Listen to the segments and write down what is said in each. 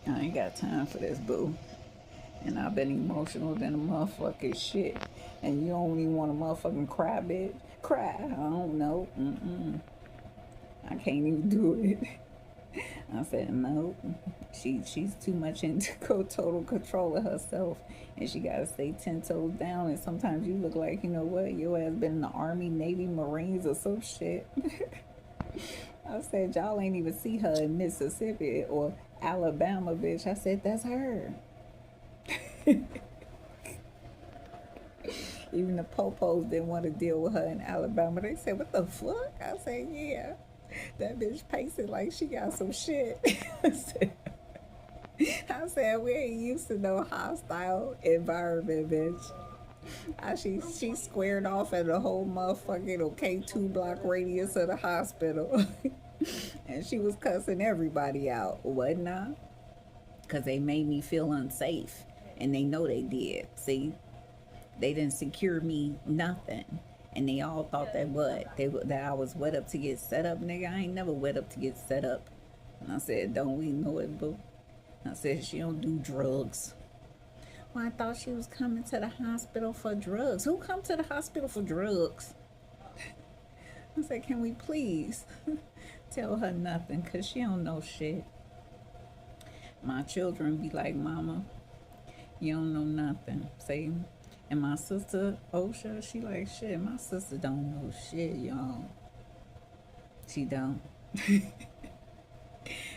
I ain't got time for this, boo. And I've been emotional than a motherfucking shit. And you don't even want a motherfucking cry, bitch. Cry. I don't know. I can't even do it. I said no. She's too much into total control of herself, and she gotta stay 10 toes down. And sometimes you look like, you know what, your ass been in the Army, Navy, Marines, or some shit. I said y'all ain't even see her in Mississippi or Alabama, bitch. I said that's her. Even the popos didn't want to deal with her in Alabama. They said, "What the fuck?" I said, "Yeah, that bitch pacing like she got some shit." I said, "We ain't used to no hostile environment, bitch." She squared off at the whole motherfucking K2 block radius of the hospital, and she was cussing everybody out, wasn't I? Because they made me feel unsafe, and they know they did. See, they didn't secure me nothing. And they all thought that what? That I was wet up to get set up, nigga. I ain't never wet up to get set up. And I said, don't we know it, boo? I said, she don't do drugs. Well, I thought she was coming to the hospital for drugs. Who come to the hospital for drugs? I said, can we please tell her nothing? Because she don't know shit. My children be like, Mama, you don't know nothing. Say, and my sister, Osha, she like, shit, my sister don't know shit, y'all. She don't.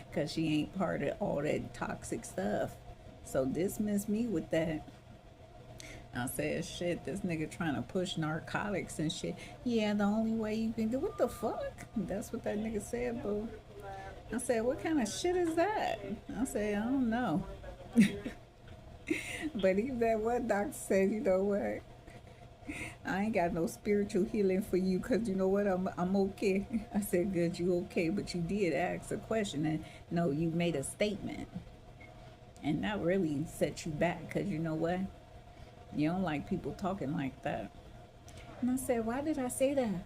Because she ain't part of all that toxic stuff. So dismiss me with that. I said, shit, this nigga trying to push narcotics and shit. Yeah, the only way you can do, what the fuck? That's what that nigga said, boo. I said, what kind of shit is that? I said, I don't know. But even that one doctor said, you know what? I ain't got no spiritual healing for you because you know what? I'm okay. I said, good, you okay. But you did ask a question and no, you made a statement. And that really set you back because you know what? You don't like people talking like that. And I said, why did I say that?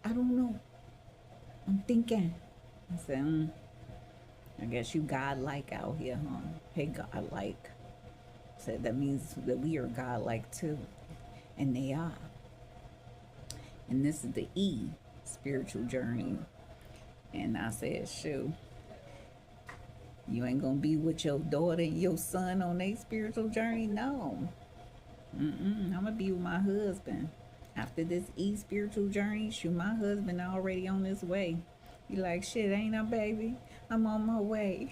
I don't know. I'm thinking. I said, I guess you God-like out here, huh? Hey, God-like. I said, that means that we are God-like too. And they are. And this is the E, spiritual journey. And I said, shoot, you ain't gonna be with your daughter and your son on their spiritual journey? No. I'm gonna be with my husband. After this E spiritual journey, shoot, my husband already on his way. He like, shit, ain't I, baby? I'm on my way.